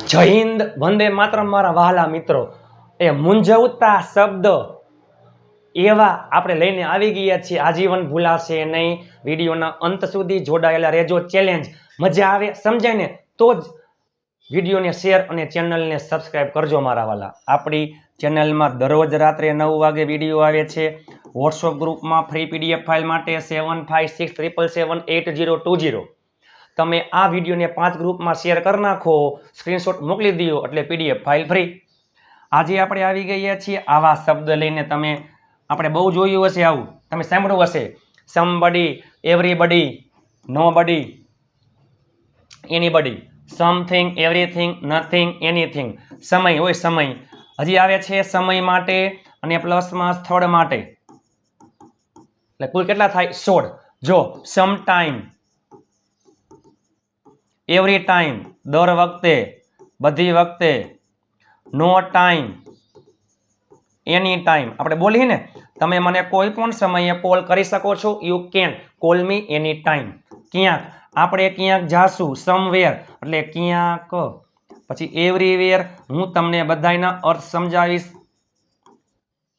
જય હિન્દ, વંદે માતરમ મારા વહાલા મિત્રો। એ મૂંઝવતા શબ્દ એવા આપણે લઈને આવી ગયા છીએ, આજીવન ભૂલાશે નહીં। વિડીયોના અંત સુધી જોડાયેલા રહેજો। ચેલેન્જ મજા આવે, સમજાય ને તો જ વિડીયોને શેર અને ચેનલને સબસ્ક્રાઇબ કરજો મારા વાલા। આપણી ચેનલમાં દરરોજ રાત્રે 9 વાગે વિડીયો આવે છે। વોટ્સઅપ ગ્રુપમાં ફ્રી પીડીએફ ફાઇલ માટે 7567778020। તમે આ વિડીયોને 5 ગ્રુપમાં શેર કરી નાખો, સ્ક્રીનશોટ મોકલી દો એટલે પીડીએફ ફાઇલ ફ્રી। આજે આપણે આવી ગયા છીએ આવા શબ્દ લઈને। તમે આપણે બહુ જોયું હશે, આવું તમે સાંભળ્યું હશે, somebody, everybody, nobody, anybody, something, everything, nothing, anything. સમય હોય સમય, હજી આવે છે સમય માટે અને પ્લસમાં સ્થળ માટે, એટલે કુલ કેટલા થાય? 16। જો સમ ટાઈમ, એવરી ટાઈમ, દર વખતે, બધી વખતે, નો ટાઈમ, એની ટાઈમ। આપણે બોલીએ ને, તમે મને કોઈ પણ સમયે કોલ કરી શકો છો, you can call me any time. ક્યાંક, આપણે ક્યાંક જાશું, સમવેર એટલે ક્યાંક। પછી એવરીવેર, હું તમને બધાયના અર્થ સમજાવીશ।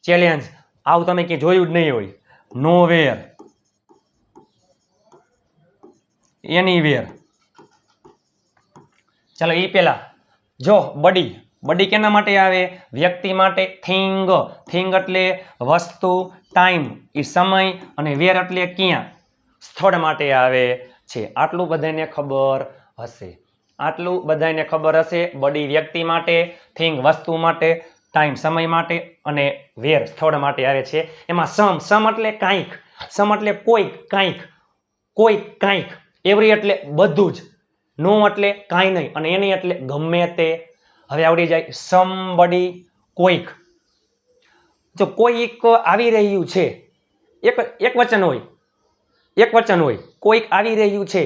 ચેલેન્જ, આવું તમે ક્યાંય જોયું જ નહીં હોય। Nowhere, anywhere. ચાલો એ પેલા જો બડી, બડી કેના માટે આવે? વ્યક્તિ માટે। થિંગ, થિંગ એટલે વસ્તુ। ટાઈમ એ સમય અને વેર એટલે ક્યાં, સ્થળ માટે આવે છે। આટલું બધાને ખબર હશે, આટલું બધાને ખબર હશે। બડી વ્યક્તિ માટે, થિંગ વસ્તુ માટે, ટાઈમ સમય માટે અને વેર સ્થળ માટે આવે છે। એમાં સમ, સમ એટલે કાંઈક, સમ એટલે કોઈક, કાંઈક, કોઈક, કાંઈક। એવરી એટલે બધું જ, નો એટલે કાંઈ નહીં, અને એની એટલે ગમે તે। હવે આવડી જાય સમબડી, કોઈક। જો કોઈક આવી રહ્યું છે, એક વચન હોય, એક વચન હોય, કોઈક આવી રહ્યું છે,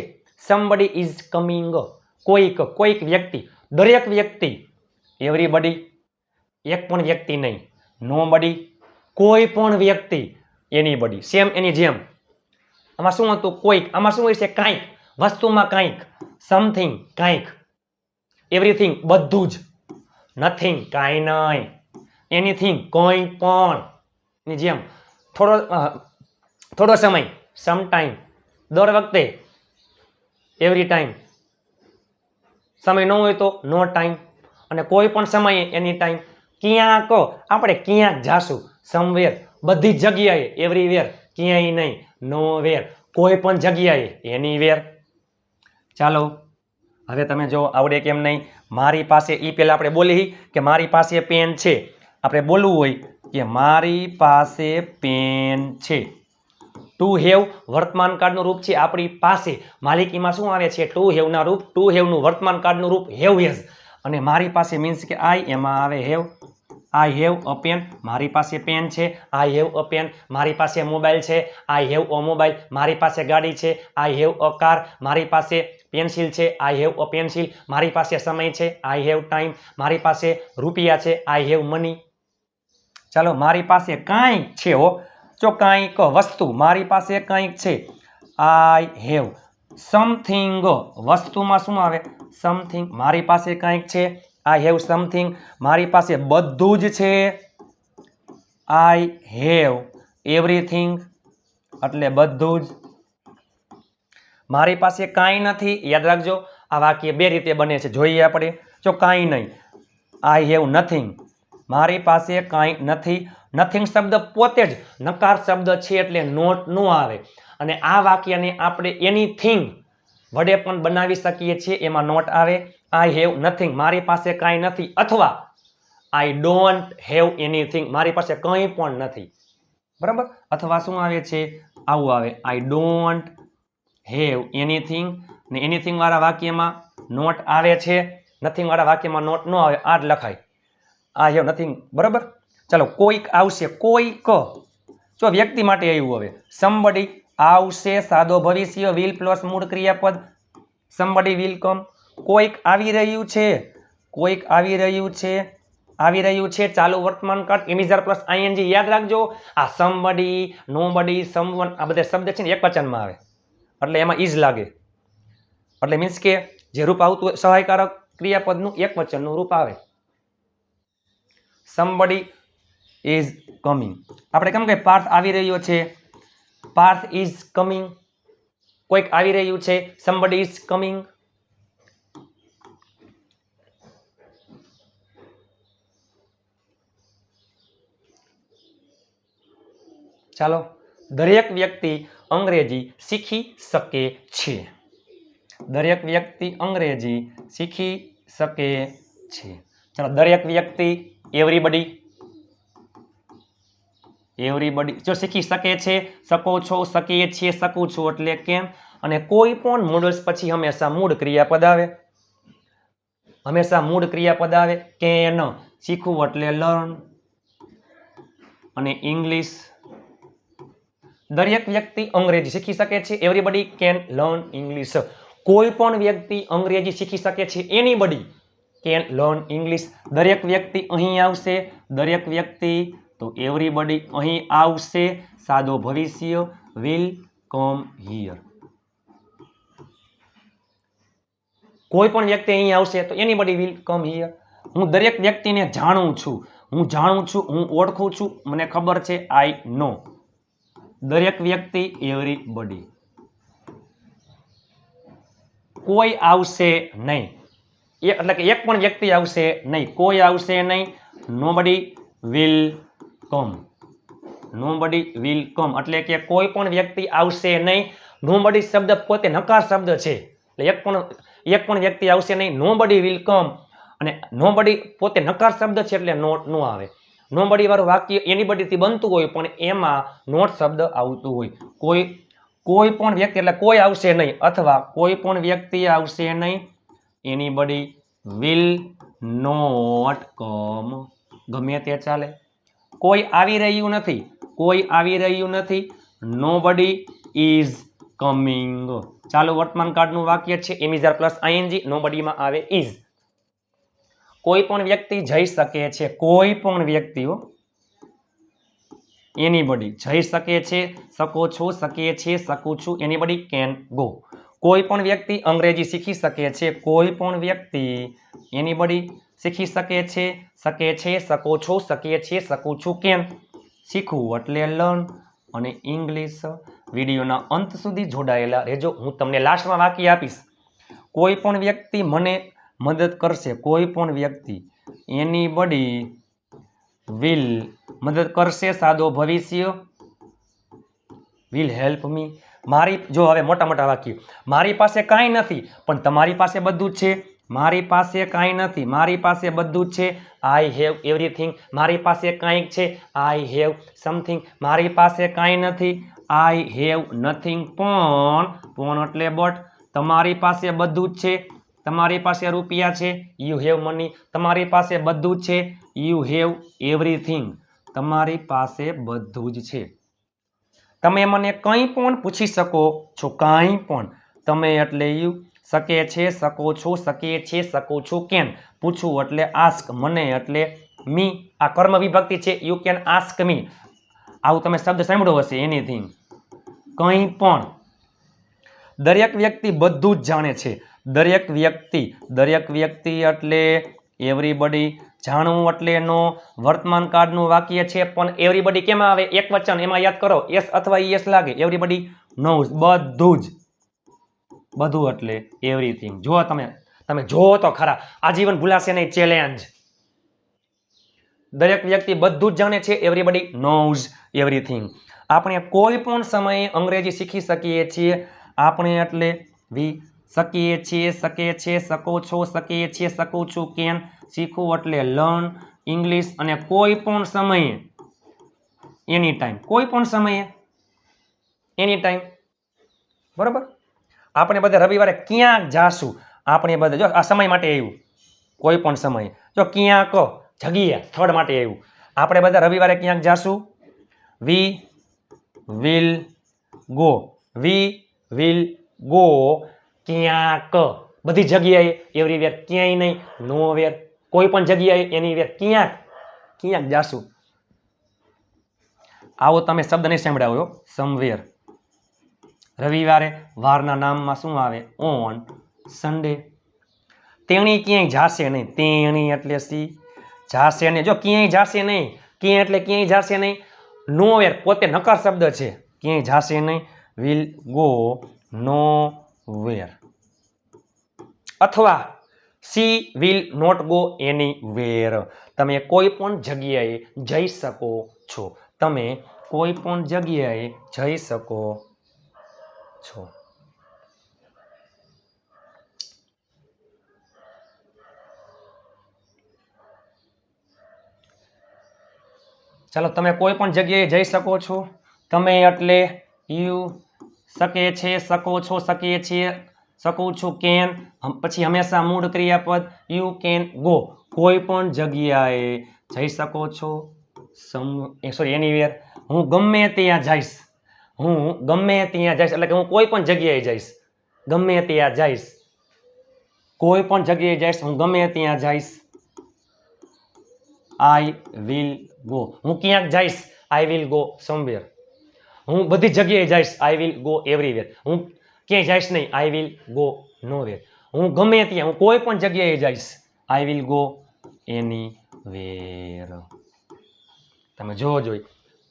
સમબડી ઇઝ કમિંગ। કોઈક, કોઈક વ્યક્તિ, દરેક વ્યક્તિ। એવરીબડી, એક પણ વ્યક્તિ નહીં। નોબડી, કોઈ પણ વ્યક્તિ। એનીબડી, સેમ એની જેમ। આમાં શું હતું? કોઈક। આમાં શું હોય છે? કાંઈક, વસ્તુમાં કાંઈક। સમથિંગ કાંઈક, એવરીથિંગ બધું જ, નથિંગ કાંઈ નહીં, એનીથિંગ કોઈ પણ ની જેમ। થોડો સમય, સમ ટાઈમ, દર વખતે, એવરી ટાઈમ, સમય ન હોય તો નો ટાઈમ, અને કોઈ પણ સમયે એની ટાઈમ। ક્યાંક, આપણે ક્યાંક જાશું, સમવેર, બધી જ જગ્યાએ, એવરીવેર ક્યાંય નહીં, નોવેર કોઈ પણ જગ્યાએ, એનીવેર। ચાલો હવે તમે જો આવડે કેમ નહીં? મારી પાસે, એ પહેલા આપણે બોલી કે મારી પાસે પેન છે। આપણે બોલવું હોય કે મારી પાસે પેન છે। ટુ હેવ વર્તમાન કાળનું રૂપ છે આપણી પાસે। માલિકીમાં શું આવે છે? ટુ હેવના રૂપ। ટુ હેવનું વર્તમાન કાળનું રૂપ હેવ હેઝ, અને મારી પાસે મીન્સ કે આઈ, એમાં આવે have. I have a pen, મારી પાસે પેન છે। આઈ હેવ અ પેન, મારી પાસે મોબાઈલ છે। આઈ હેવ અ મોબાઈલ, મારી પાસે ગાડી છે। આઈ હેવ અ કાર, મારી પાસે પેન્સિલ છે। આઈ હેવ અ પેન્સિલ, મારી પાસે સમય છે। આઈ હેવ ટાઈમ, મારી પાસે રૂપિયા છે। I have money. ચાલો મારી પાસે કાંઈક છે, હો જો કાંઈક વસ્તુ, મારી પાસે કાંઈક છે। આઈ હેવ સમથિંગ, વસ્તુમાં શું આવે? સમથિંગ, મારી પાસે કાંઈક છે। આઈ હેવ સમથિંગ, મારી પાસે બધું જ છે। આઈ હેવ એવરીથિંગ એટલે બધું જ। મારી પાસે કાંઈ નથી, યાદ રાખજો આ વાક્ય બે રીતે બને છે, જોઈએ આપણે। જો કાંઈ નહીં, આઈ હેવ નથિંગ, મારી પાસે કાંઈ નથી। નથિંગ શબ્દ પોતે જ નકાર શબ્દ છે એટલે નોટ નો આવે, અને આ વાક્યને આપણે એનીથિંગ વડે પણ બનાવી શકીએ છીએ, એમાં નોટ આવે। આઈ હેવ નથિંગ, મારી પાસે કાંઈ નથી, અથવા આઈ ડોન્ટ હેવ એનીથિંગ, મારી પાસે કંઈ પણ નથી, બરાબર? અથવા શું આવે છે? આવું આવે, આઈ ડોન્ટ હેવ એનીથિંગ, ને એનીથિંગ વાળા વાક્યમાં નોટ આવે છે, નથિંગ વાળા વાક્યમાં નોટ ન આવે, આ જ લખાય, આઈ હેવ નથિંગ, બરાબર? ચાલો કોઈક આવશે, કોઈક જો વ્યક્તિ માટે આવ્યું। હવે સમબડી આવશે, સાદો ભવિષ્ય, વિલ પ્લસ મૂળ ક્રિયાપદ, સમબડી વિલ કમ। કોઈક આવી રહ્યું છે, કોઈક આવી રહ્યું છે, આવી રહ્યું છે ચાલુ વર્તમાન કાળ, ઇમિઝર પ્લસ આઈએનજી। યાદ રાખજો આ સમબડી, નોબડી, સમવન આ બધા શબ્દ છે ને એક વચનમાં આવે, એટલે એમાં ઇઝ લાગે, એટલે મીન્સ કે જે રૂપ આવતું હોય સહાયકારક ક્રિયાપદનું એક વચનનું રૂપ આવે. somebody is coming. આપણે કેમ કે પાર્થ આવી રહ્યો છે, પાર્થ is coming. કોઈક આવી રહ્યું છે, somebody is coming. ચાલો, દરેક વ્યક્તિ અંગ્રેજી શીખી શકે છે. દરેક વ્યક્તિ અંગ્રેજી શીખી શકે છે. ચાલો, દરેક વ્યક્તિ એવરીબડી, એવરીબડી જો શીખી શકે છે, શકો છો, શકીએ છીએ, શકું છું એટલે કેમ. અને કોઈ પણ મોડલ્સ પછી હંમેશા મૂળ ક્રિયાપદ આવે, હંમેશા મૂળ ક્રિયાપદ આવે. કેન શીખવું એટલે લર્ન, અને ઇંગ્લિશ. દરેક વ્યક્તિ અંગ્રેજી શીખી શકે છે, એવરીબડી કેન લર્ન ઇંગ્લિશ. કોઈ પણ વ્યક્તિ અંગ્રેજી શીખી શકે છે, એનીબડી કેન લર્ન ઇંગ્લિશ. દરેક વ્યક્તિ અહીં આવશે, દરેક વ્યક્તિ તો એવરીબડી અહીં આવશે. સાદો ભવિષ્ય વિલ કમ હિયર. કોઈ પણ વ્યક્તિ અહીં આવશે તો એનીબડી વિલ કમ હિયર. હું દરેક વ્યક્તિને જાણું છું, હું જાણું છું, હું ઓળખું છું, મને ખબર છે, આઈ નો. દરેક વ્યક્તિ એવરીબડી. કોઈ આવશે નહીં, એટલે કે એક પણ વ્યક્તિ આવશે નહીં, કોઈ આવશે નહીં. Nobody will come, nobody will come એટલે કે કોઈ પણ વ્યક્તિ આવશે નહીં. નોબડી શબ્દ પોતે નકાર શબ્દ છે, એટલે એક પણ વ્યક્તિ આવશે નહીં. નોબડી વિલ કમ, અને નોબડી પોતે નકાર શબ્દ છે એટલે નોટ નો આવે. નોબડી વાળું વાક્ય એનીબડી થી બનતું હોય પણ એમાં નોટ શબ્દ આવતું હોય. કોઈ પણ વ્યક્તિ એટલે કોઈ આવશે નહીં, અથવા કોઈ પણ વ્યક્તિ આવશે નહીં. એનીબડી વિલ નોટ કમ, ગમે તે ચાલે. કોઈ આવી રહ્યું નથી, કોઈ આવી રહ્યું નથી. Nobody is coming. ચાલો, વર્તમાન કાળનું વાક્ય છે એમિઝાર પ્લસ આઈએનજી, નોબડીમાં આવે ઇઝ. કોઈ પણ વ્યક્તિ જઈ શકે છે, કોઈ પણ વ્યક્તિઓ એનીબડી જઈ શકે છે, શકો છો, શકીએ છીએ, શકું છું. Anybody can go. કોઈ પણ વ્યક્તિ અંગ્રેજી શીખી શકે છે, કોઈ પણ વ્યક્તિ એનીબડી શીખી શકે છે, શકો છો, શકીએ છીએ, શકું છું. કેન શીખવું એટલે લર્ન, અને ઇંગ્લિશ. વિડીયોના અંત સુધી જોડાયેલા રહેજો. હું તમને લાસ્ટમાં વાક્ય આપીશ. કોઈ પણ વ્યક્તિ મને મદદ કરશે, કોઈ પણ વ્યક્તિ એનીબડી વિલ મદદ કરશે. સાદો ભવિષ્ય વિલ હેલ્પ મી. મારી જો હવે મોટા મોટા વાક્ય. મારી પાસે કાંઈ નથી પણ તમારી પાસે બધું જ છે. મારી પાસે કાંઈ નથી, મારી પાસે બધું જ છે. I have everything. મારી પાસે કાંઈક છે, આઈ હેવ સમથિંગ. મારી પાસે કાંઈ નથી, આઈ હેવ નથિંગ. પણ એટલે બટ. તમારી પાસે બધું જ છે, તમારી પાસે રૂપિયા છે, યુ હેવ મની. તમારી પાસે બધું જ છે, યુ હેવ એવરીથિંગ. તમારી પાસે બધું જ છે. તમે મને કંઈ પણ પૂછી શકો છો, કાંઈ પણ. તમે એટલે યુ. શકે છે, શકો છો, શકીએ છીએ, શકું છું. કેન પૂછવું એટલે આસ્ક, મને એટલે મી. આ કર્મ વિભક્તિ છે, યુ કેન આસ્ક મી. આવું તમે શબ્દ સાંભળ્યો હશે, એનીથિંગ, કંઈ પણ. દરેક વ્યક્તિ બધું જ જાણે છે, દરેક વ્યક્તિ. દરેક વ્યક્તિ એટલે એવરીબડી. જાણવું એટલે નો. વર્તમાન કાળનું વાક્ય છે પણ એવરીબડી કેમાં આવે? એક વચન. એમાં યાદ કરો, એસ અથવા ઈએસ લાગે. એવરીબડી નોઝ, બધું જ. બધું એટલે એવરીથિંગ. જો તમે જોવો તો ખરા, આજીવન ભૂલાશે નહીં. ચેલેન્જ. દરેક વ્યક્તિ બધું જ જાણે છે, એવરીબડી નોઝ એવરીથિંગ. આપણે કોઈ પણ સમયે અંગ્રેજી શીખી શકીએ છીએ. આપણે એટલે વી. શકીએ છીએ, શકે છે, શકો છો, શકીએ છીએ, શકું છું. કેન શીખવું એટલે લર્ન ઇંગ્લિશ. અને કોઈ પણ સમયે એની ટાઈમ. કોઈ પણ સમયે એની ટાઈમ. બરોબર. આપણે બધા રવિવારે ક્યાંક જાશું. આપણે બધા જો આ સમય માટે આવ્યું, કોઈ પણ સમયે. જો ક્યાંક જગ્યા સ્થળ માટે આવ્યું. આપણે બધા રવિવારે ક્યાંક જાશું. We will go. We will go ક્યાંક. બધી જગ્યાએ. એવરીવેર ક્યાંય નહીં. નોવેર કોઈ પણ જગ્યાએ. એનીવેર ક્યાંક. ક્યાંક જાશું. આવો તમે શબ્દ નહીં સાંભળ્યો. સમવેર. રવિવારે વારના નામમાં શું આવે? On Sunday. તેણી ક્યાંય જાશે નહીં. તેણી એટલે સી, જાશે નહીં. જો ક્યાંય જાશે નહીં, ક્યાંય એટલે ક્યાંય જાશે નહીં. નોવેર પોતે નકાર શબ્દ છે, ક્યાંય જાશે નહીં. Will go nowhere. અથવા she will not go anywhere. તમે કોઈ પણ જગ્યાએ જઈ શકો છો. તમે કોઈ પણ જગ્યાએ જઈ શકો છો. ચાલો, તમે કોઈ પણ જગ્યાએ જઈ શકો છો. તમે એટલે યુ, શકે છે, શકો છો, શકીએ છીએ, શકું છું, કેન, પછી હંમેશા મૂળ ક્રિયાપદ યુ કેન ગો. કોઈ પણ જગ્યાએ જઈ શકો છો. Sorry anywhere. હું ગમે ત્યાં જઈશ. હું ગમે ત્યાં જઈશ એટલે કે હું કોઈ પણ જગ્યાએ જઈશ. ગમે ત્યાં જઈશ. કોઈ પણ જગ્યાએ જઈશ. હું ગમે ત્યાં જઈશ. I will go. હું ક્યાંક જઈશ. I will go somewhere. હું બધી જગ્યાએ જઈશ. I will go everywhere. હું ક્યાંય જઈશ નહીં. I will go nowhere. હું ગમે ત્યાં, હું કોઈ પણ જગ્યાએ જઈશ. I will go anywhere. તમે જોવો જોઈએ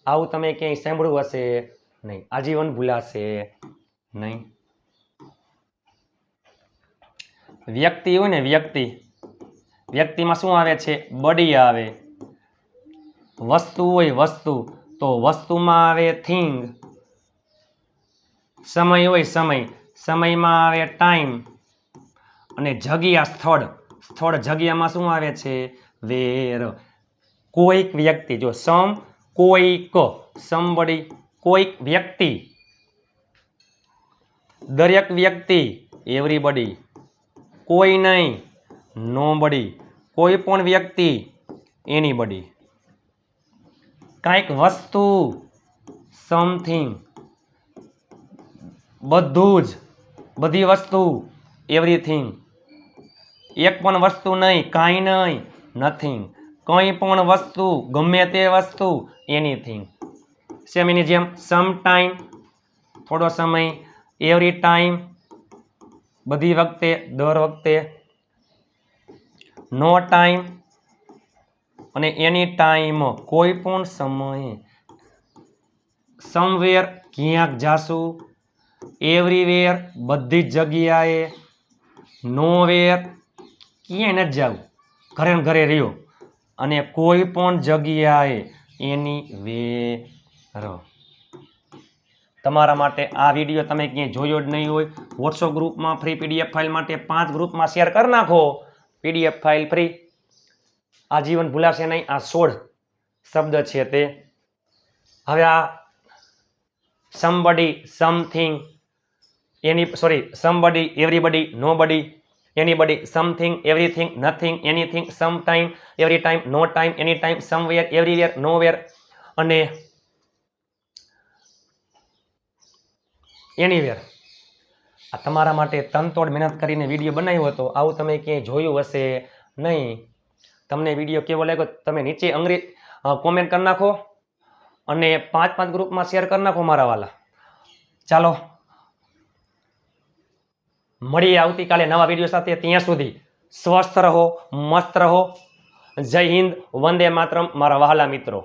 આવું તમે ક્યાંય સાંભળ્યું હશે નહીં. આજીવન ભૂલાશે નહીં. વ્યક્તિ હોય ને, વ્યક્તિ, વ્યક્તિમાં શું આવે છે? બડી આવે. વસ્તુ હોય, વસ્તુ, તો વસ્તુમાં આવે થિંગ. સમય હોય, સમય, સમયમાં આવે ટાઈમ. અને જગ્યા, સ્થળ, સ્થળ, જગ્યામાં શું આવે છે? વેર. કોઈક વ્યક્તિ, જો સમ, કોઈક, સમબડી, કોઈક વ્યક્તિ, દરેક વ્યક્તિ, એવરીબડી, કોઈ નહીં, નોબડી, કોઈ પણ વ્યક્તિ, એનીબડી, કાંઈક વસ્તુ, સમથિંગ, બધું જ, બધી વસ્તુ, એવરીથિંગ, એક પણ વસ્તુ નહીં, કાંઈ નહીં, નથિંગ, કંઈ પણ વસ્તુ, ગમે તે વસ્તુ, એનીથિંગ. સેમ એની જેમ સમ ટાઈમ, થોડો સમય, એવરી ટાઈમ, બધી વખતે, દર વખતે, નો ટાઈમ અને એની ટાઈમ, કોઈ પણ સમયે, સમવેર, ક્યાંક જાશું, એવરીવેર, બધી જ જગ્યાએ, નોવેર, ક્યાંય નથી જવું, ઘરે ને ઘરે રહ્યો, અને કોઈ પણ જગ્યાએ, એનીવેર. તમારા માટે આ વિડીયો તમે ક્યાંય જોયો જ નહીં હોય. વોટ્સઅપ ગ્રુપમાં ફ્રી પીડીએફ ફાઇલ માટે 5 ગ્રુપમાં શેર કરી નાખો. PDF file free. આજીવન ભૂલાશે નહીં. આ 16 શબ્દ છે તે. હવે આ somebody, something, somebody, everybody, nobody, anybody, something, everything, nothing, anything, some time, every time, no time, any time, somewhere, everywhere, nowhere અને એનીવેર. આ તમારા માટે તનતોડ મહેનત કરીને વિડીયો બનાવ્યો હતો. આવું તમે ક્યાંય જોયું હશે નહીં. તમને વિડીયો કેવો લાગ્યો તમે નીચે કોમેન્ટ કરી નાખો અને 5 ગ્રુપમાં શેર કરી નાખો મારા વાલા. ચાલો મળીએ આવતીકાલે નવા વિડીયો સાથે. ત્યાં સુધી સ્વસ્થ રહો, મસ્ત રહો. જય હિન્દ, વંદે માતરમ મારા વહાલા મિત્રો.